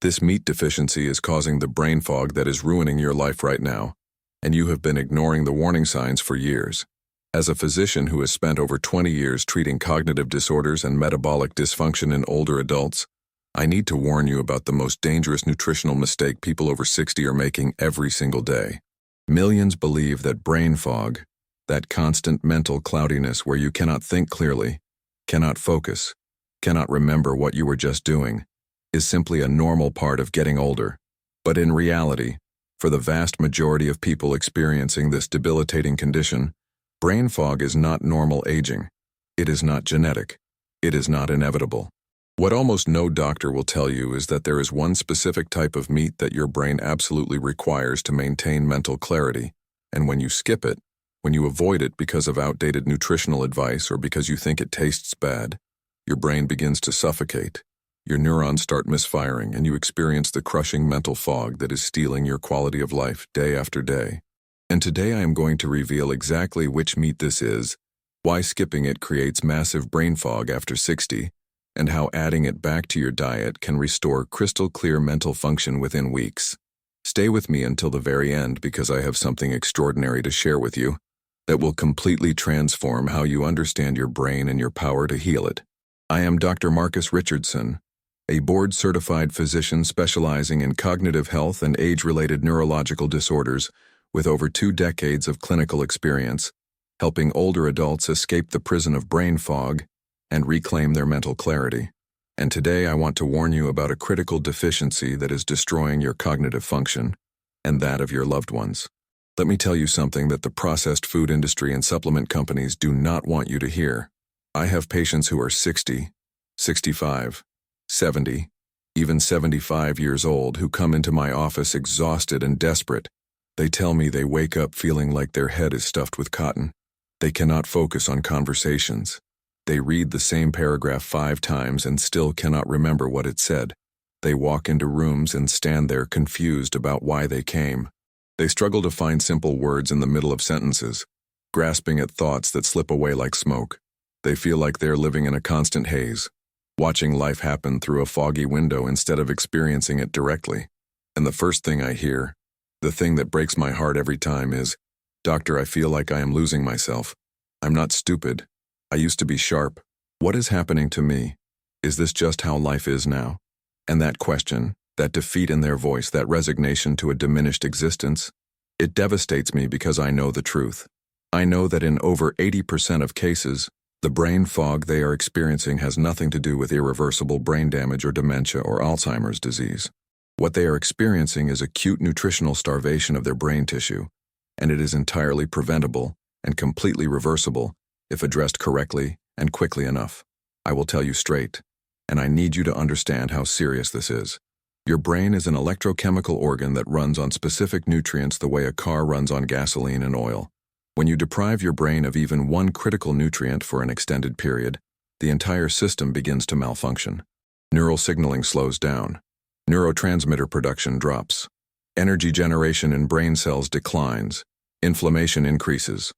This meat deficiency is causing the brain fog that is ruining your life right now, and you have been ignoring the warning signs for years. As a physician who has spent over 20 years treating cognitive disorders and metabolic dysfunction in older adults, I need to warn you about the most dangerous nutritional mistake people over 60 are making every single day. Millions believe that brain fog, that constant mental cloudiness where you cannot think clearly, cannot focus, cannot remember what you were just doing, is simply a normal part of getting older. But in reality, for the vast majority of people experiencing this debilitating condition, brain fog is not normal aging. It is not genetic. It is not inevitable. What almost no doctor will tell you is that there is one specific type of meat that your brain absolutely requires to maintain mental clarity, and when you skip it, when you avoid it because of outdated nutritional advice or because you think it tastes bad, your brain begins to suffocate. Your neurons start misfiring, and you experience the crushing mental fog that is stealing your quality of life day after day. And today I am going to reveal exactly which meat this is, why skipping it creates massive brain fog after 60, and how adding it back to your diet can restore crystal clear mental function within weeks. Stay with me until the very end because I have something extraordinary to share with you that will completely transform how you understand your brain and your power to heal it. I am Dr. Marcus Richardson, a board-certified physician specializing in cognitive health and age-related neurological disorders with over 2 decades of clinical experience, helping older adults escape the prison of brain fog and reclaim their mental clarity. And today I want to warn you about a critical deficiency that is destroying your cognitive function and that of your loved ones. Let me tell you something that the processed food industry and supplement companies do not want you to hear. I have patients who are 60, 65, 70, even 75 years old who come into my office exhausted and desperate. They tell me they wake up feeling like their head is stuffed with cotton. They cannot focus on conversations. They read the same paragraph 5 times and still cannot remember what it said. They walk into rooms and stand there confused about why they came. They struggle to find simple words in the middle of sentences, grasping at thoughts that slip away like smoke. They feel like they're living in a constant haze, watching life happen through a foggy window instead of experiencing it directly. And the first thing I hear, the thing that breaks my heart every time is, "Doctor, I feel like I am losing myself. I'm not stupid. I used to be sharp. What is happening to me? Is this just how life is now?" And that question, that defeat in their voice, that resignation to a diminished existence, it devastates me because I know the truth. I know that in over 80% of cases, the brain fog they are experiencing has nothing to do with irreversible brain damage or dementia or Alzheimer's disease. What they are experiencing is acute nutritional starvation of their brain tissue, and it is entirely preventable and completely reversible if addressed correctly and quickly enough. I will tell you straight, and I need you to understand how serious this is. Your brain is an electrochemical organ that runs on specific nutrients the way a car runs on gasoline and oil. When you deprive your brain of even one critical nutrient for an extended period, the entire system begins to malfunction. Neural signaling slows down. Neurotransmitter production drops. Energy generation in brain cells declines. Inflammation increases.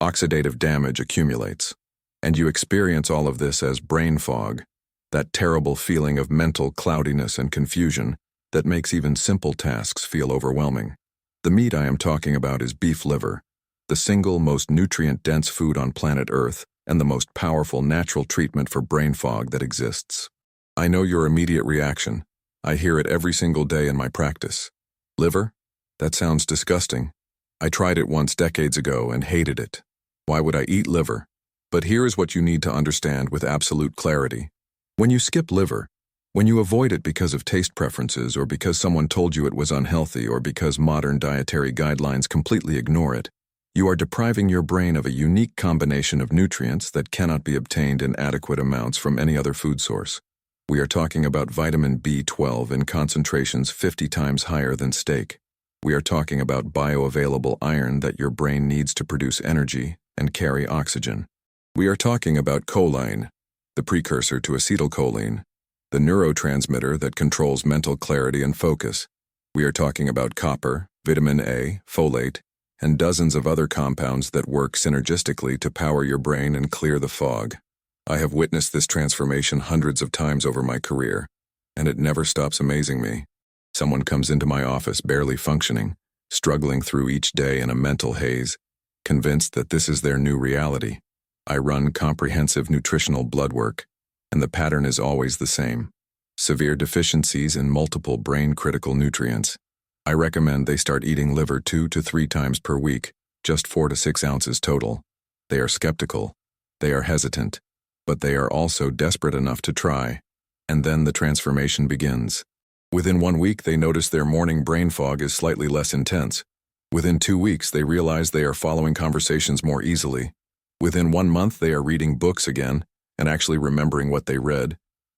Oxidative damage accumulates. And you experience all of this as brain fog, that terrible feeling of mental cloudiness and confusion that makes even simple tasks feel overwhelming. The meat I am talking about is beef liver, the single most nutrient-dense food on planet Earth and the most powerful natural treatment for brain fog that exists. I know your immediate reaction. I hear it every single day in my practice. Liver? That sounds disgusting. I tried it once decades ago and hated it. Why would I eat liver? But here is what you need to understand with absolute clarity. When you skip liver, when you avoid it because of taste preferences or because someone told you it was unhealthy or because modern dietary guidelines completely ignore it, you are depriving your brain of a unique combination of nutrients that cannot be obtained in adequate amounts from any other food source. We are talking about vitamin B12 in concentrations 50 times higher than steak. We are talking about bioavailable iron that your brain needs to produce energy and carry oxygen. We are talking about choline, the precursor to acetylcholine, the neurotransmitter that controls mental clarity and focus. We are talking about copper, vitamin A, folate, and dozens of other compounds that work synergistically to power your brain and clear the fog. I have witnessed this transformation hundreds of times over my career, and it never stops amazing me. Someone comes into my office barely functioning, struggling through each day in a mental haze, convinced that this is their new reality. I run comprehensive nutritional blood work, and the pattern is always the same: severe deficiencies in multiple brain-critical nutrients. I recommend they start eating liver 2 to 3 times per week, just 4 to 6 ounces total. They are skeptical, they are hesitant, but they are also desperate enough to try. And then the transformation begins. Within 1 week, they notice their morning brain fog is slightly less intense. Within 2 weeks, they realize they are following conversations more easily. Within 1 month, they are reading books again and actually remembering what they read.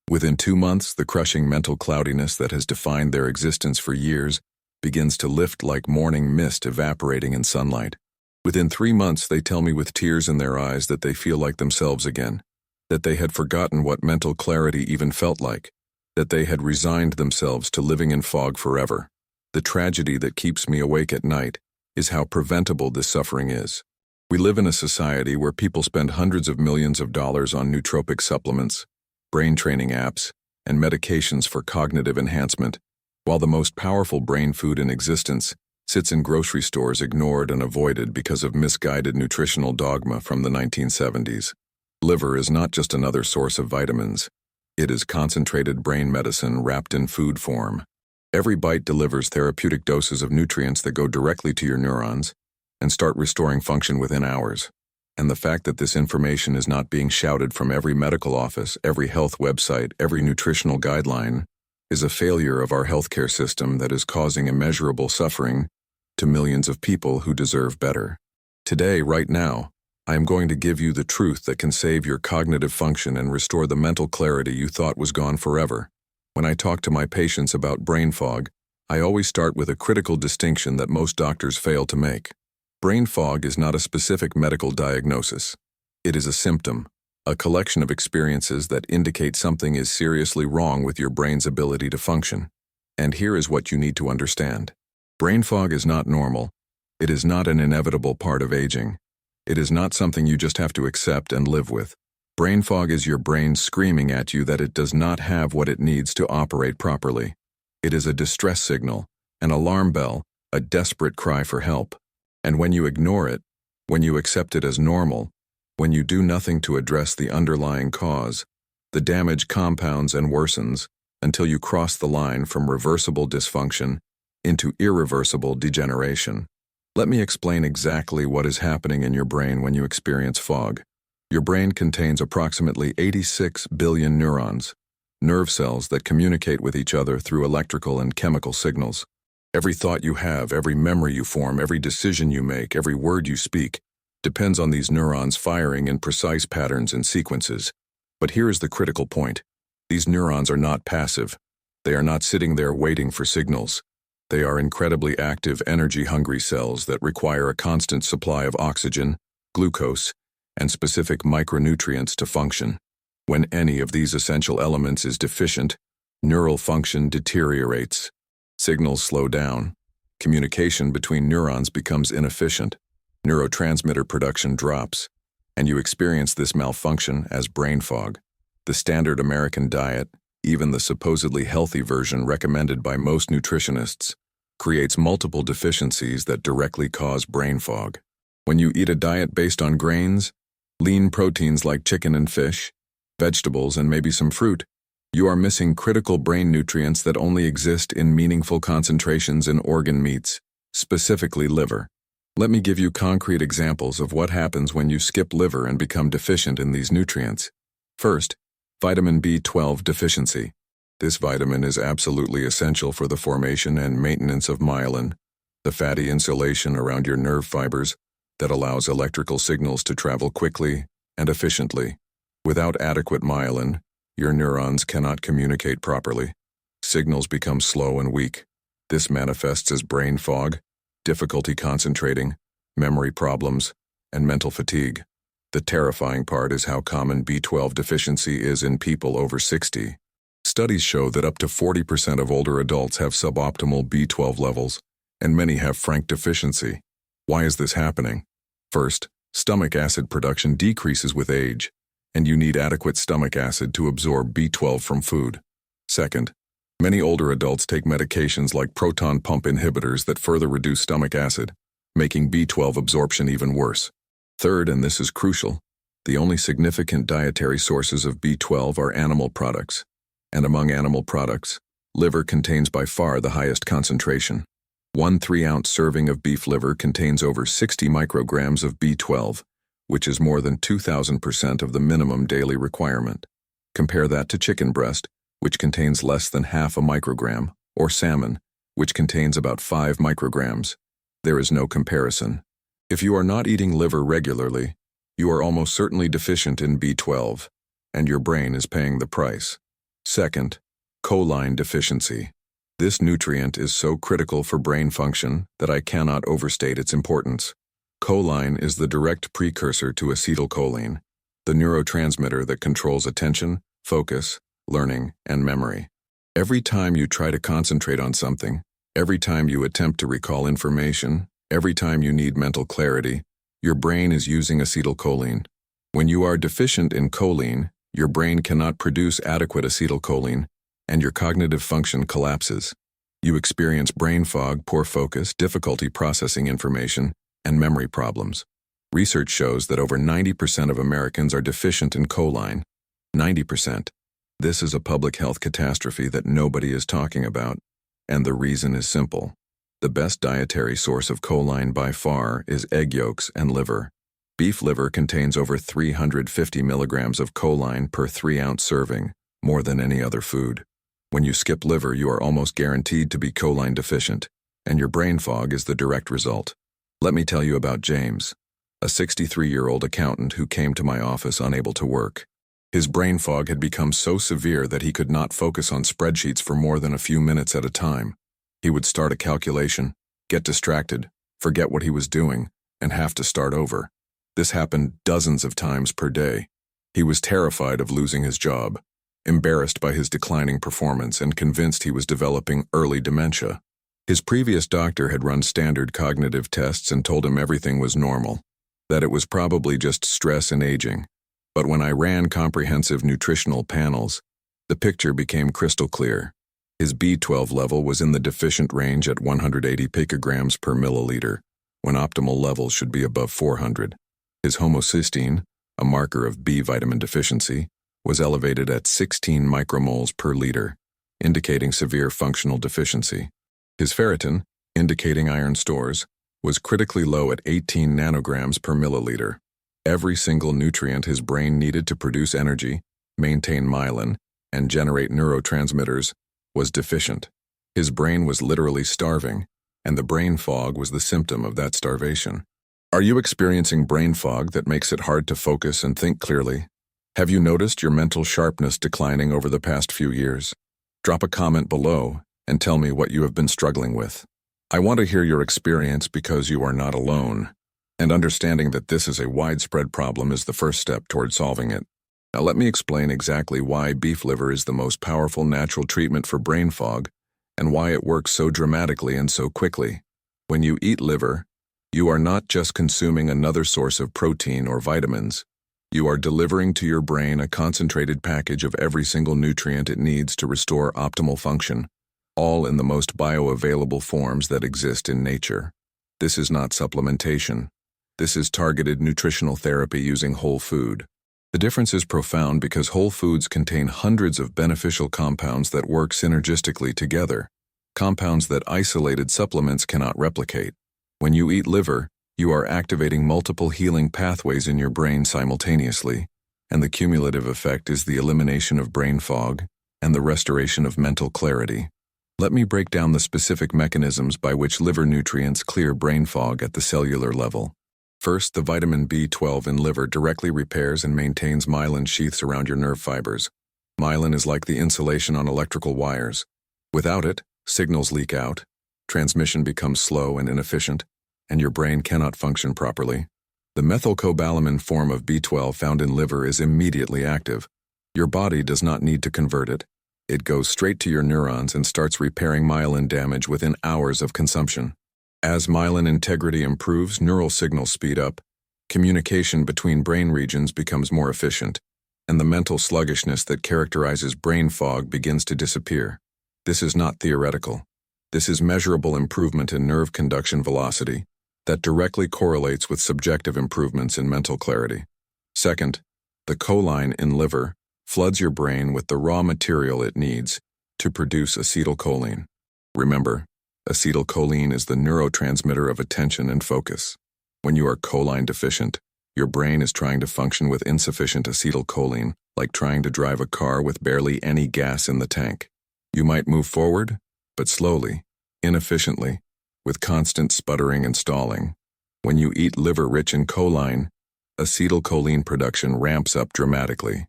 Within 2 months, the crushing mental cloudiness that has defined their existence for years begins to lift like morning mist evaporating in sunlight. Within 3 months, they tell me with tears in their eyes that they feel like themselves again, that they had forgotten what mental clarity even felt like, that they had resigned themselves to living in fog forever. The tragedy that keeps me awake at night is how preventable this suffering is. We live in a society where people spend hundreds of millions of dollars on nootropic supplements, brain training apps, and medications for cognitive enhancement, while the most powerful brain food in existence sits in grocery stores ignored and avoided because of misguided nutritional dogma from the 1970s. Liver is not just another source of vitamins. It is concentrated brain medicine wrapped in food form. Every bite delivers therapeutic doses of nutrients that go directly to your neurons and start restoring function within hours. And the fact that this information is not being shouted from every medical office, every health website, every nutritional guideline is a failure of our healthcare system that is causing immeasurable suffering to millions of people who deserve better. Today, right now, I am going to give you the truth that can save your cognitive function and restore the mental clarity you thought was gone forever. When I talk to my patients about brain fog, I always start with a critical distinction that most doctors fail to make. Brain fog is not a specific medical diagnosis. It is a symptom, a collection of experiences that indicate something is seriously wrong with your brain's ability to function. And here is what you need to understand. Brain fog is not normal. It is not an inevitable part of aging. It is not something you just have to accept and live with. Brain fog is your brain screaming at you that it does not have what it needs to operate properly. It is a distress signal, an alarm bell, a desperate cry for help. And when you ignore it, when you accept it as normal, when you do nothing to address the underlying cause, the damage compounds and worsens until you cross the line from reversible dysfunction into irreversible degeneration. Let me explain exactly what is happening in your brain when you experience fog. Your brain contains approximately 86 billion neurons, nerve cells that communicate with each other through electrical and chemical signals. Every thought you have, every memory you form, every decision you make, every word you speak, depends on these neurons firing in precise patterns and sequences. But here is the critical point. These neurons are not passive. They are not sitting there waiting for signals. They are incredibly active, energy-hungry cells that require a constant supply of oxygen, glucose, and specific micronutrients to function. When any of these essential elements is deficient, neural function deteriorates. Signals slow down. Communication between neurons becomes inefficient. Neurotransmitter production drops, and you experience this malfunction as brain fog. The standard American diet, even the supposedly healthy version recommended by most nutritionists, creates multiple deficiencies that directly cause brain fog. When you eat a diet based on grains, lean proteins like chicken and fish, vegetables, and maybe some fruit, you are missing critical brain nutrients that only exist in meaningful concentrations in organ meats, specifically liver. Let me give you concrete examples of what happens when you skip liver and become deficient in these nutrients. First, vitamin B12 deficiency. This vitamin is absolutely essential for the formation and maintenance of myelin, the fatty insulation around your nerve fibers that allows electrical signals to travel quickly and efficiently. Without adequate myelin, your neurons cannot communicate properly. Signals become slow and weak. This manifests as brain fog, difficulty concentrating, memory problems, and mental fatigue. The terrifying part is how common B12 deficiency is in people over 60. Studies show that up to 40% of older adults have suboptimal B12 levels, and many have frank deficiency. Why is this happening? First, stomach acid production decreases with age, and you need adequate stomach acid to absorb B12 from food. Second, Many older adults take medications like proton pump inhibitors that further reduce stomach acid, making B12 absorption even worse. Third, and this is crucial, the only significant dietary sources of B12 are animal products. And among animal products, liver contains by far the highest concentration. One 3-ounce serving of beef liver contains over 60 micrograms of B12, which is more than 2,000% of the minimum daily requirement. Compare that to chicken breast, which contains less than half a microgram, or salmon, which contains about 5 micrograms. There is no comparison. If you are not eating liver regularly, you are almost certainly deficient in B12, and your brain is paying the price. Second, choline deficiency. This nutrient is so critical for brain function that I cannot overstate its importance. Choline is the direct precursor to acetylcholine, the neurotransmitter that controls attention, focus, learning, and memory. Every time you try to concentrate on something, every time you attempt to recall information, every time you need mental clarity, your brain is using acetylcholine. When you are deficient in choline, your brain cannot produce adequate acetylcholine, and your cognitive function collapses. You experience brain fog, poor focus, difficulty processing information, and memory problems. Research shows that over 90% of Americans are deficient in choline. 90%. This is a public health catastrophe that nobody is talking about, and the reason is simple. The best dietary source of choline by far is egg yolks and liver. Beef liver contains over 350 milligrams of choline per 3-ounce serving, more than any other food. When you skip liver, you are almost guaranteed to be choline deficient, and your brain fog is the direct result. Let me tell you about James, a 63-year-old accountant who came to my office unable to work. His brain fog had become so severe that he could not focus on spreadsheets for more than a few minutes at a time. He would start a calculation, get distracted, forget what he was doing, and have to start over. This happened dozens of times per day. He was terrified of losing his job, embarrassed by his declining performance, and convinced he was developing early dementia. His previous doctor had run standard cognitive tests and told him everything was normal, that it was probably just stress and aging. But when I ran comprehensive nutritional panels, the picture became crystal clear. His B12 level was in the deficient range at 180 picograms per milliliter, when optimal levels should be above 400. His homocysteine, a marker of B vitamin deficiency, was elevated at 16 micromoles per liter, indicating severe functional deficiency. His ferritin, indicating iron stores, was critically low at 18 nanograms per milliliter. Every single nutrient his brain needed to produce energy, maintain myelin, and generate neurotransmitters was deficient. His brain was literally starving, and the brain fog was the symptom of that starvation. Are you experiencing brain fog that makes it hard to focus and think clearly? Have you noticed your mental sharpness declining over the past few years? Drop a comment below and tell me what you have been struggling with. I want to hear your experience because you are not alone, and understanding that this is a widespread problem is the first step toward solving it. Now let me explain exactly why beef liver is the most powerful natural treatment for brain fog and why it works so dramatically and so quickly. When you eat liver, you are not just consuming another source of protein or vitamins. You are delivering to your brain a concentrated package of every single nutrient it needs to restore optimal function, all in the most bioavailable forms that exist in nature. This is not supplementation. This is targeted nutritional therapy using whole food. The difference is profound because whole foods contain hundreds of beneficial compounds that work synergistically together, compounds that isolated supplements cannot replicate. When you eat liver, you are activating multiple healing pathways in your brain simultaneously, and the cumulative effect is the elimination of brain fog and the restoration of mental clarity. Let me break down the specific mechanisms by which liver nutrients clear brain fog at the cellular level. First, the vitamin B12 in liver directly repairs and maintains myelin sheaths around your nerve fibers. Myelin is like the insulation on electrical wires. Without it, signals leak out, transmission becomes slow and inefficient, and your brain cannot function properly. The methylcobalamin form of B12 found in liver is immediately active. Your body does not need to convert it. It goes straight to your neurons and starts repairing myelin damage within hours of consumption. As myelin integrity improves, neural signals speed up, communication between brain regions becomes more efficient, and the mental sluggishness that characterizes brain fog begins to disappear. This is not theoretical. This is measurable improvement in nerve conduction velocity that directly correlates with subjective improvements in mental clarity. Second, the choline in liver floods your brain with the raw material it needs to produce acetylcholine. Remember, acetylcholine is the neurotransmitter of attention and focus. When you are choline deficient, your brain is trying to function with insufficient acetylcholine, like trying to drive a car with barely any gas in the tank. You might move forward, but slowly, inefficiently, with constant sputtering and stalling. When you eat liver rich in choline, acetylcholine production ramps up dramatically.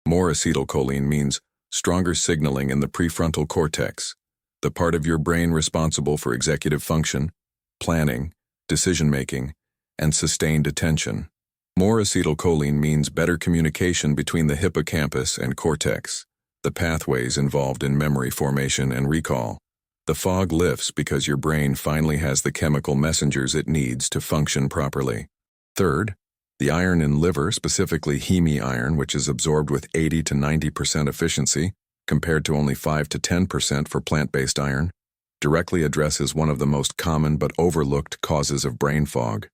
More acetylcholine means stronger signaling in the prefrontal cortex, the part of your brain responsible for executive function, planning, decision-making, and sustained attention. More acetylcholine means better communication between the hippocampus and cortex, the pathways involved in memory formation and recall. The fog lifts because your brain finally has the chemical messengers it needs to function properly. Third, the iron in liver, specifically heme iron, which is absorbed with 80 to 90% efficiency, compared to only 5 to 10% for plant-based iron, directly addresses one of the most common but overlooked causes of brain fog.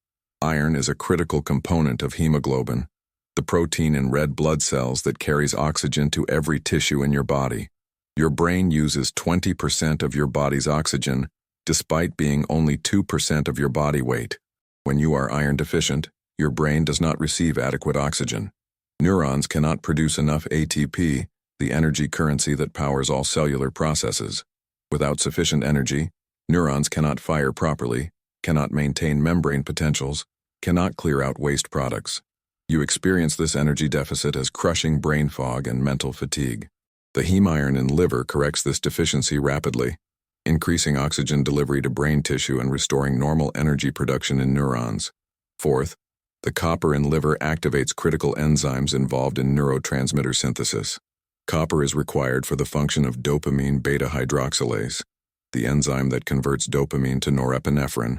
Iron is a critical component of hemoglobin, the protein in red blood cells that carries oxygen to every tissue in your body. Your brain uses 20% of your body's oxygen, despite being only 2% of your body weight. When you are iron deficient, your brain does not receive adequate oxygen. Neurons cannot produce enough ATP, the energy currency that powers all cellular processes. Without sufficient energy, neurons cannot fire properly, cannot maintain membrane potentials, cannot clear out waste products. You experience this energy deficit as crushing brain fog and mental fatigue. The heme iron in liver corrects this deficiency rapidly, increasing oxygen delivery to brain tissue and restoring normal energy production in neurons. Fourth, the copper in liver activates critical enzymes involved in neurotransmitter synthesis. Copper is required for the function of dopamine beta-hydroxylase, the enzyme that converts dopamine to norepinephrine,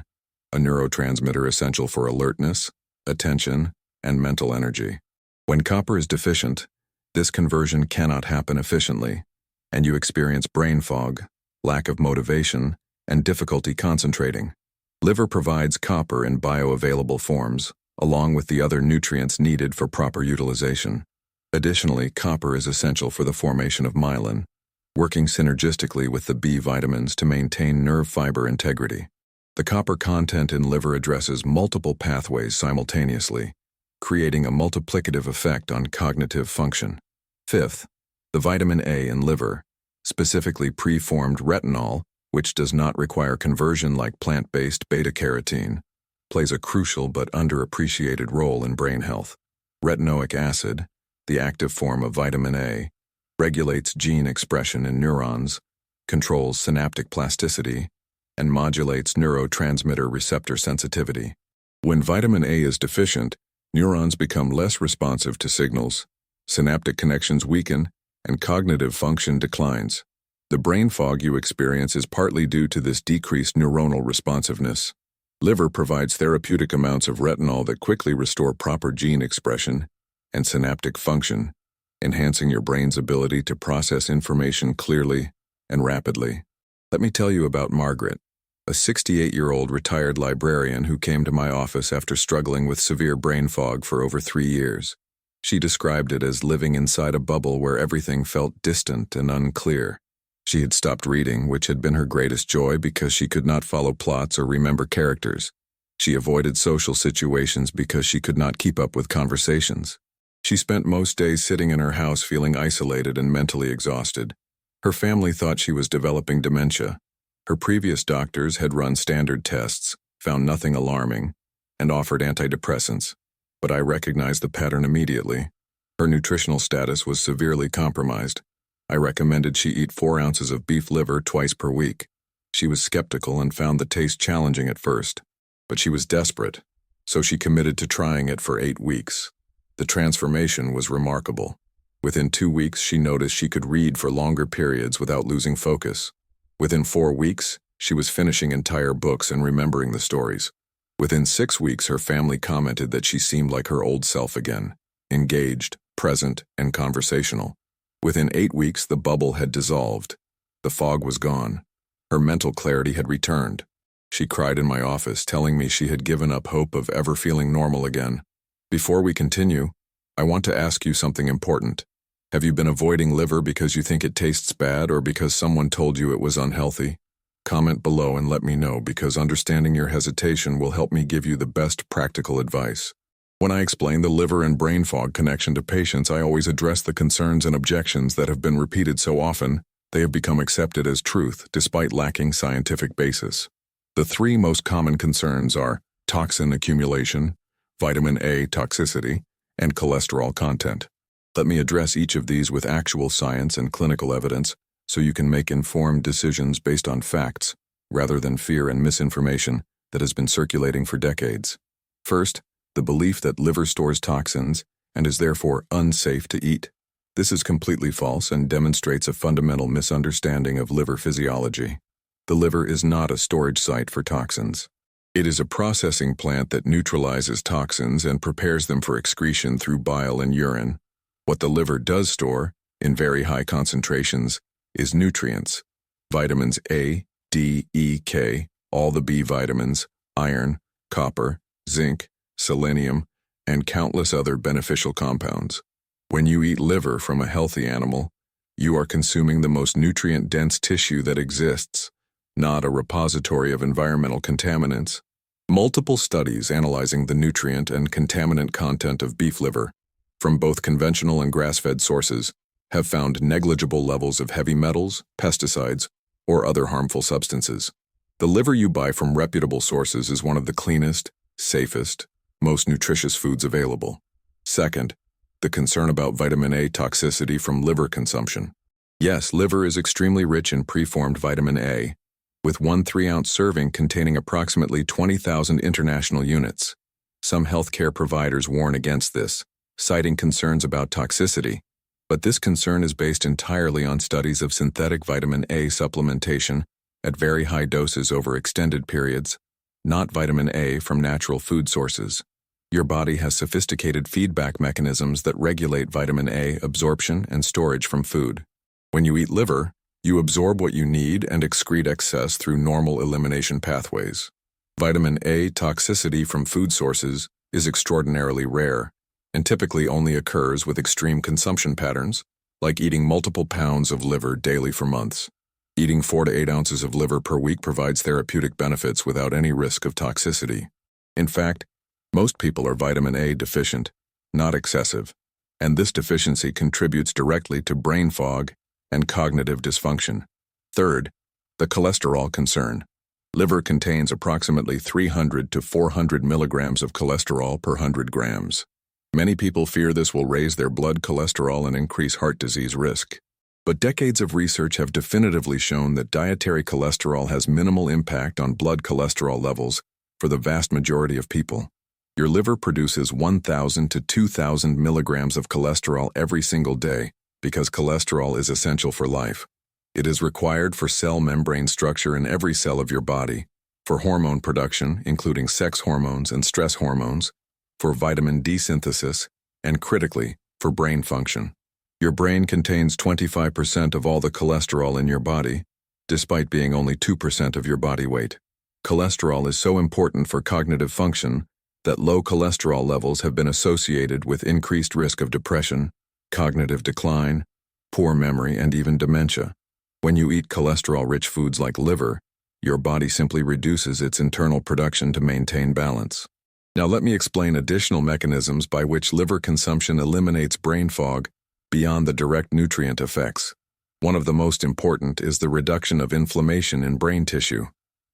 a neurotransmitter essential for alertness, attention, and mental energy. When copper is deficient, this conversion cannot happen efficiently, and you experience brain fog, lack of motivation, and difficulty concentrating. Liver provides copper in bioavailable forms, along with the other nutrients needed for proper utilization. Additionally, copper is essential for the formation of myelin, working synergistically with the B vitamins to maintain nerve fiber integrity. The copper content in liver addresses multiple pathways simultaneously, creating a multiplicative effect on cognitive function. Fifth, the vitamin A in liver, specifically preformed retinol, which does not require conversion like plant-based beta-carotene, plays a crucial but underappreciated role in brain health. Retinoic acid, the active form of vitamin A, regulates gene expression in neurons, controls synaptic plasticity, and modulates neurotransmitter receptor sensitivity. When vitamin A is deficient, neurons become less responsive to signals, synaptic connections weaken, and cognitive function declines. The brain fog you experience is partly due to this decreased neuronal responsiveness. Liver provides therapeutic amounts of retinol that quickly restore proper gene expression and synaptic function, enhancing your brain's ability to process information clearly and rapidly. Let me tell you about Margaret, a 68-year-old retired librarian who came to my office after struggling with severe brain fog for over 3 years. She described it as living inside a bubble where everything felt distant and unclear. She had stopped reading, which had been her greatest joy because she could not follow plots or remember characters. She avoided social situations because she could not keep up with conversations. She spent most days sitting in her house feeling isolated and mentally exhausted. Her family thought she was developing dementia. Her previous doctors had run standard tests, found nothing alarming, and offered antidepressants. But I recognized the pattern immediately. Her nutritional status was severely compromised. I recommended she eat 4 ounces of beef liver twice per week. She was skeptical and found the taste challenging at first. But she was desperate, so she committed to trying it for 8 weeks. The transformation was remarkable. Within 2 weeks, she noticed she could read for longer periods without losing focus. Within 4 weeks, she was finishing entire books and remembering the stories. Within 6 weeks, her family commented that she seemed like her old self again, engaged, present, and conversational. Within 8 weeks, the bubble had dissolved. The fog was gone. Her mental clarity had returned. She cried in my office, telling me she had given up hope of ever feeling normal again. Before we continue, I want to ask you something important. Have you been avoiding liver because you think it tastes bad or because someone told you it was unhealthy? Comment below and let me know, because understanding your hesitation will help me give you the best practical advice. When I explain the liver and brain fog connection to patients, I always address the concerns and objections that have been repeated so often they have become accepted as truth despite lacking scientific basis. The three most common concerns are toxin accumulation, vitamin A toxicity, and cholesterol content. Let me address each of these with actual science and clinical evidence so you can make informed decisions based on facts rather than fear and misinformation that has been circulating for decades. First, the belief that liver stores toxins and is therefore unsafe to eat. This is completely false and demonstrates a fundamental misunderstanding of liver physiology. The liver is not a storage site for toxins. It is a processing plant that neutralizes toxins and prepares them for excretion through bile and urine. What the liver does store, in very high concentrations, is nutrients. Vitamins A, D, E, K, all the B vitamins, iron, copper, zinc, selenium, and countless other beneficial compounds. When you eat liver from a healthy animal, you are consuming the most nutrient-dense tissue that exists, not a repository of environmental contaminants. Multiple studies analyzing the nutrient and contaminant content of beef liver, from both conventional and grass-fed sources, have found negligible levels of heavy metals, pesticides, or other harmful substances. The liver you buy from reputable sources is one of the cleanest, safest, most nutritious foods available. Second, the concern about vitamin A toxicity from liver consumption. Yes, liver is extremely rich in preformed vitamin A, with 1 3-ounce serving containing approximately 20,000 international units. Some healthcare providers warn against this, citing concerns about toxicity, but this concern is based entirely on studies of synthetic vitamin A supplementation at very high doses over extended periods, not vitamin A from natural food sources. Your body has sophisticated feedback mechanisms that regulate vitamin A absorption and storage from food. When you eat liver, you absorb what you need and excrete excess through normal elimination pathways. Vitamin A toxicity from food sources is extraordinarily rare and typically only occurs with extreme consumption patterns, like eating multiple pounds of liver daily for months. Eating 4 to 8 ounces of liver per week provides therapeutic benefits without any risk of toxicity. In fact, most people are vitamin A deficient, not excessive, and this deficiency contributes directly to brain fog and cognitive dysfunction. Third, the cholesterol concern. Liver contains approximately 300 to 400 milligrams of cholesterol per 100 grams. Many people fear this will raise their blood cholesterol and increase heart disease risk. But decades of research have definitively shown that dietary cholesterol has minimal impact on blood cholesterol levels for the vast majority of people. Your liver produces 1,000 to 2,000 milligrams of cholesterol every single day because cholesterol is essential for life. It is required for cell membrane structure in every cell of your body, for hormone production, including sex hormones and stress hormones, for vitamin D synthesis, and critically, for brain function. Your brain contains 25% of all the cholesterol in your body, despite being only 2% of your body weight. Cholesterol is so important for cognitive function that low cholesterol levels have been associated with increased risk of depression, cognitive decline, poor memory, and even dementia. When you eat cholesterol-rich foods like liver, your body simply reduces its internal production to maintain balance. Now let me explain additional mechanisms by which liver consumption eliminates brain fog beyond the direct nutrient effects. One of the most important is the reduction of inflammation in brain tissue.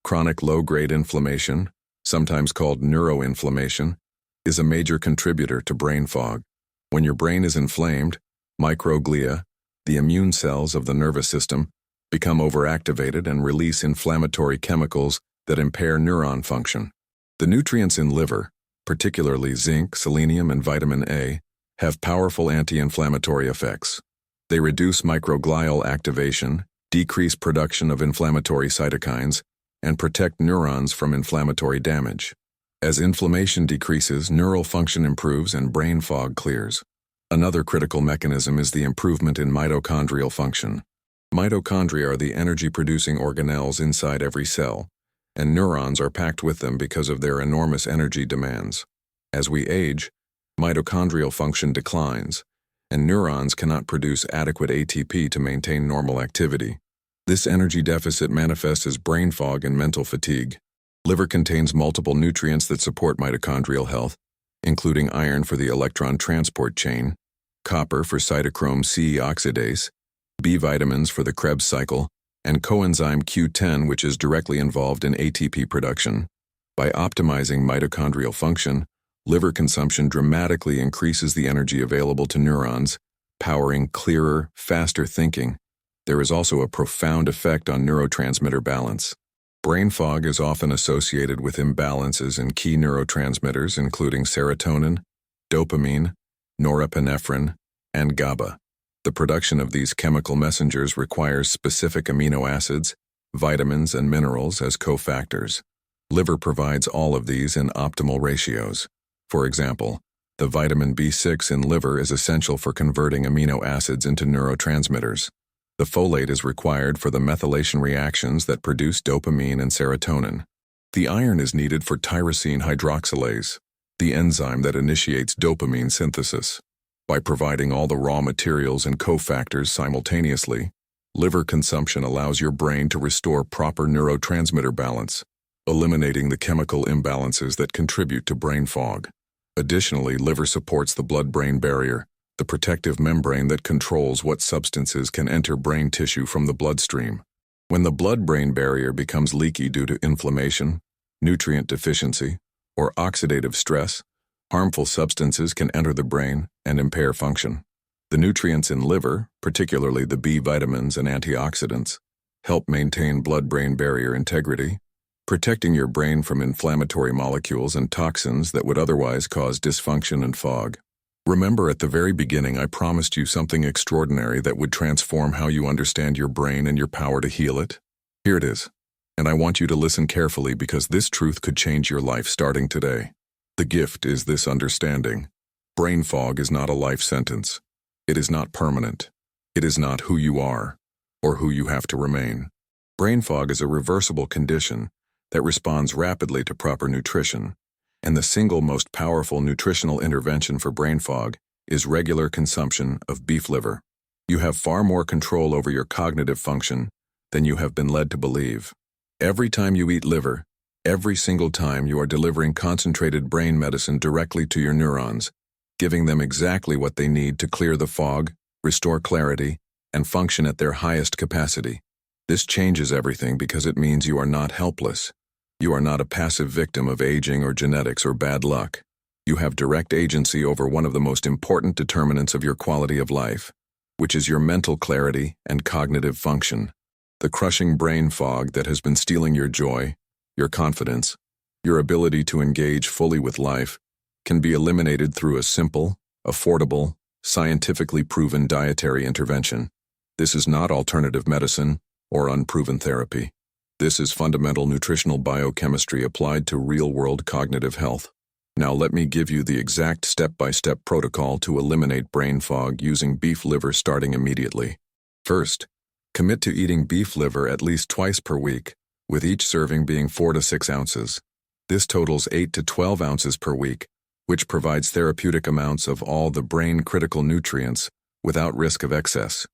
Chronic low-grade inflammation, sometimes called neuroinflammation, is a major contributor to brain fog. When your brain is inflamed, microglia, the immune cells of the nervous system, become overactivated and release inflammatory chemicals that impair neuron function. The nutrients in liver, particularly zinc, selenium, and vitamin A, have powerful anti-inflammatory effects. They reduce microglial activation, decrease production of inflammatory cytokines, and protect neurons from inflammatory damage. As inflammation decreases, neural function improves and brain fog clears. Another critical mechanism is the improvement in mitochondrial function. Mitochondria are the energy-producing organelles inside every cell, and neurons are packed with them because of their enormous energy demands. As we age, mitochondrial function declines, and neurons cannot produce adequate ATP to maintain normal activity. This energy deficit manifests as brain fog and mental fatigue. Liver contains multiple nutrients that support mitochondrial health, including iron for the electron transport chain, copper for cytochrome C oxidase, B vitamins for the Krebs cycle, and coenzyme Q10, which is directly involved in ATP production. By optimizing mitochondrial function, liver consumption dramatically increases the energy available to neurons, powering clearer, faster thinking. There is also a profound effect on neurotransmitter balance. Brain fog is often associated with imbalances in key neurotransmitters including serotonin, dopamine, norepinephrine, and GABA. The production of these chemical messengers requires specific amino acids, vitamins, and minerals as cofactors. Liver provides all of these in optimal ratios. For example, the vitamin B6 in liver is essential for converting amino acids into neurotransmitters. The folate is required for the methylation reactions that produce dopamine and serotonin. The iron is needed for tyrosine hydroxylase, the enzyme that initiates dopamine synthesis. By providing all the raw materials and cofactors simultaneously, liver consumption allows your brain to restore proper neurotransmitter balance, eliminating the chemical imbalances that contribute to brain fog. Additionally, liver supports the blood-brain barrier, the protective membrane that controls what substances can enter brain tissue from the bloodstream. When the blood-brain barrier becomes leaky due to inflammation, nutrient deficiency, or oxidative stress, harmful substances can enter the brain and impair function. The nutrients in liver, particularly the B vitamins and antioxidants, help maintain blood-brain barrier integrity, protecting your brain from inflammatory molecules and toxins that would otherwise cause dysfunction and fog. Remember, at the very beginning, I promised you something extraordinary that would transform how you understand your brain and your power to heal it. Here it is, and I want you to listen carefully because this truth could change your life starting today. The gift is this understanding. Brain fog is not a life sentence. It is not permanent. It is not who you are or who you have to remain. Brain fog is a reversible condition that responds rapidly to proper nutrition, and the single most powerful nutritional intervention for brain fog is regular consumption of beef liver. You have far more control over your cognitive function than you have been led to believe. Every time you eat liver, every single time you are delivering concentrated brain medicine directly to your neurons, giving them exactly what they need to clear the fog, restore clarity, and function at their highest capacity. This changes everything because it means you are not helpless. You are not a passive victim of aging or genetics or bad luck. You have direct agency over one of the most important determinants of your quality of life, which is your mental clarity and cognitive function. The crushing brain fog that has been stealing your joy, your confidence, your ability to engage fully with life, can be eliminated through a simple, affordable, scientifically proven dietary intervention. This is not alternative medicine or unproven therapy. This is fundamental nutritional biochemistry applied to real-world cognitive health. Now let me give you the exact step-by-step protocol to eliminate brain fog using beef liver starting immediately. First, commit to eating beef liver at least twice per week, with each serving being 4 to 6 ounces. This totals 8 to 12 ounces per week, which provides therapeutic amounts of all the brain-critical nutrients without risk of excess.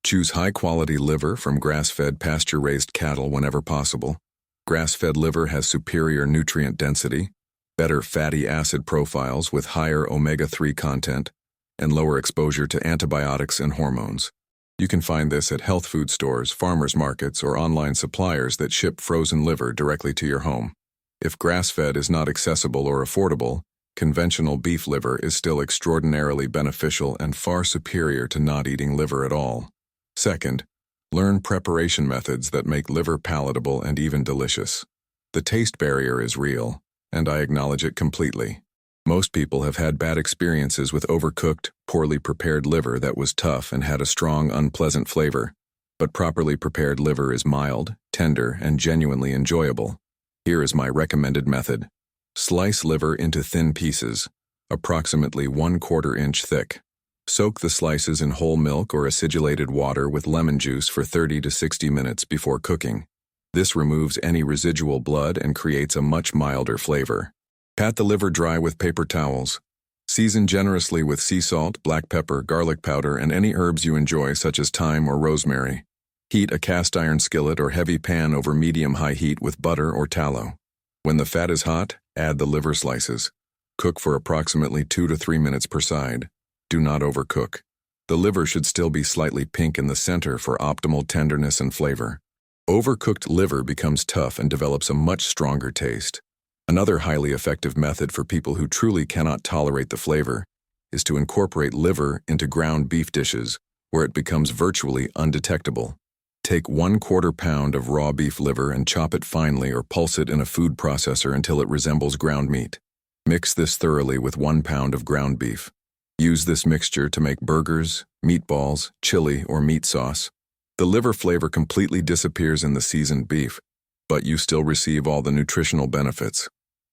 Choose high-quality liver from grass-fed pasture-raised cattle whenever possible. Grass-fed liver has superior nutrient density, better fatty acid profiles with higher omega-3 content, and lower exposure to antibiotics and hormones. You can find this at health food stores, farmers markets, or online suppliers that ship frozen liver directly to your home. If grass-fed is not accessible or affordable, conventional beef liver is still extraordinarily beneficial and far superior to not eating liver at all. Second, learn preparation methods that make liver palatable and even delicious. The taste barrier is real, and I acknowledge it completely. Most people have had bad experiences with overcooked, poorly prepared liver that was tough and had a strong, unpleasant flavor. But properly prepared liver is mild, tender, and genuinely enjoyable. Here is my recommended method. Slice liver into thin pieces, approximately 1/4 inch thick. Soak the slices in whole milk or acidulated water with lemon juice for 30 to 60 minutes before cooking. This removes any residual blood and creates a much milder flavor. Pat the liver dry with paper towels. Season generously with sea salt, black pepper, garlic powder, and any herbs you enjoy such as thyme or rosemary. Heat a cast iron skillet or heavy pan over medium-high heat with butter or tallow. When the fat is hot, add the liver slices. Cook for approximately 2 to 3 minutes per side. Do not overcook. The liver should still be slightly pink in the center for optimal tenderness and flavor. Overcooked liver becomes tough and develops a much stronger taste. Another highly effective method for people who truly cannot tolerate the flavor is to incorporate liver into ground beef dishes where it becomes virtually undetectable. Take 1/4 pound of raw beef liver and chop it finely or pulse it in a food processor until it resembles ground meat. Mix this thoroughly with 1 pound of ground beef. Use this mixture to make burgers, meatballs, chili, or meat sauce. The liver flavor completely disappears in the seasoned beef, but you still receive all the nutritional benefits.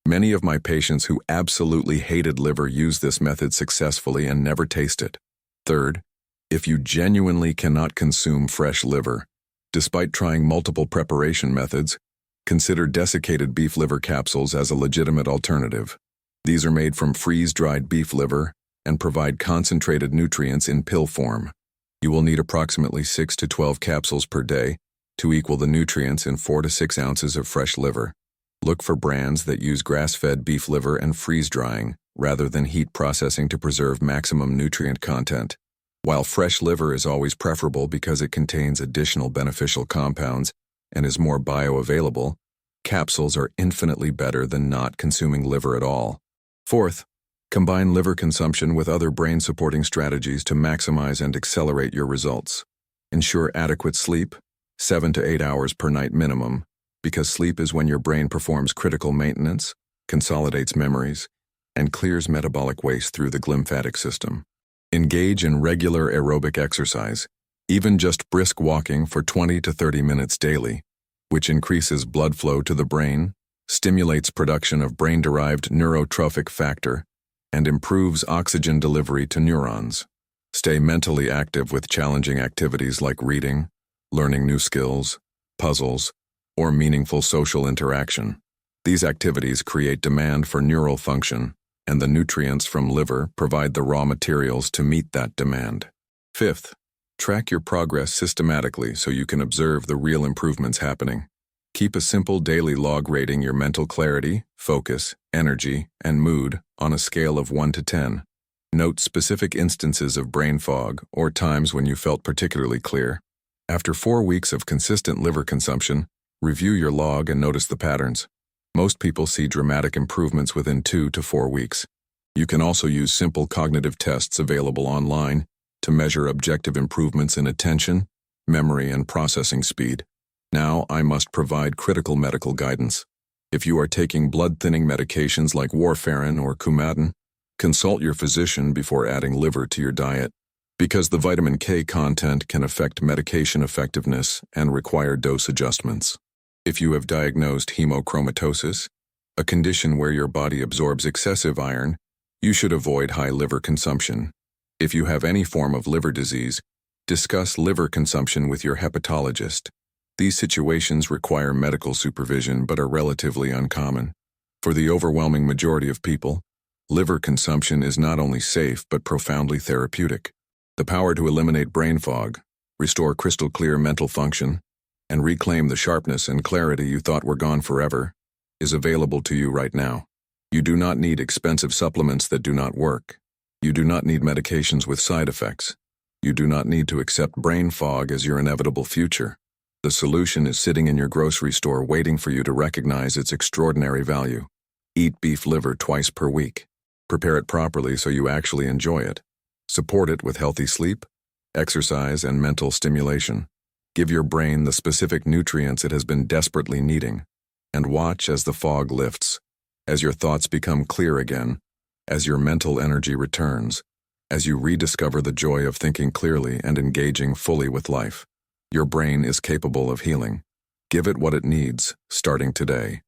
Many of my patients who absolutely hated liver use this method successfully and never taste it. Third, if you genuinely cannot consume fresh liver, despite trying multiple preparation methods, consider desiccated beef liver capsules as a legitimate alternative. These are made from freeze-dried beef liver and provide concentrated nutrients in pill form. You will need approximately 6 to 12 capsules per day to equal the nutrients in 4 to 6 ounces of fresh liver. Look for brands that use grass-fed beef liver and freeze-drying rather than heat processing to preserve maximum nutrient content. While fresh liver is always preferable because it contains additional beneficial compounds and is more bioavailable, capsules are infinitely better than not consuming liver at all. Fourth, combine liver consumption with other brain-supporting strategies to maximize and accelerate your results. Ensure adequate sleep, 7 to 8 hours per night minimum, because sleep is when your brain performs critical maintenance, consolidates memories, and clears metabolic waste through the glymphatic system. Engage in regular aerobic exercise, even just brisk walking for 20 to 30 minutes daily, which increases blood flow to the brain, stimulates production of brain-derived neurotrophic factor, and improves oxygen delivery to neurons. Stay mentally active with challenging activities like reading, learning new skills, puzzles, or meaningful social interaction. These activities create demand for neural function, and the nutrients from liver provide the raw materials to meet that demand. Fifth, track your progress systematically so you can observe the real improvements happening. Keep a simple daily log rating your mental clarity, focus, energy, and mood on a scale of 1 to 10. Note specific instances of brain fog or times when you felt particularly clear. After 4 weeks of consistent liver consumption, review your log and notice the patterns. Most people see dramatic improvements within 2 to 4 weeks. You can also use simple cognitive tests available online to measure objective improvements in attention, memory, and processing speed. Now, I must provide critical medical guidance. If you are taking blood-thinning medications like warfarin or Coumadin, consult your physician before adding liver to your diet, because the vitamin K content can affect medication effectiveness and require dose adjustments. If you have diagnosed hemochromatosis, a condition where your body absorbs excessive iron, you should avoid high liver consumption. If you have any form of liver disease, discuss liver consumption with your hepatologist. These situations require medical supervision but are relatively uncommon. For the overwhelming majority of people, liver consumption is not only safe but profoundly therapeutic. The power to eliminate brain fog, restore crystal clear mental function, and reclaim the sharpness and clarity you thought were gone forever is available to you right now. You do not need expensive supplements that do not work. You do not need medications with side effects. You do not need to accept brain fog as your inevitable future. The solution is sitting in your grocery store waiting for you to recognize its extraordinary value. Eat beef liver twice per week. Prepare it properly so you actually enjoy it. Support it with healthy sleep, exercise, and mental stimulation. Give your brain the specific nutrients it has been desperately needing. And watch as the fog lifts, as your thoughts become clear again, as your mental energy returns, as you rediscover the joy of thinking clearly and engaging fully with life. Your brain is capable of healing. Give it what it needs, starting today.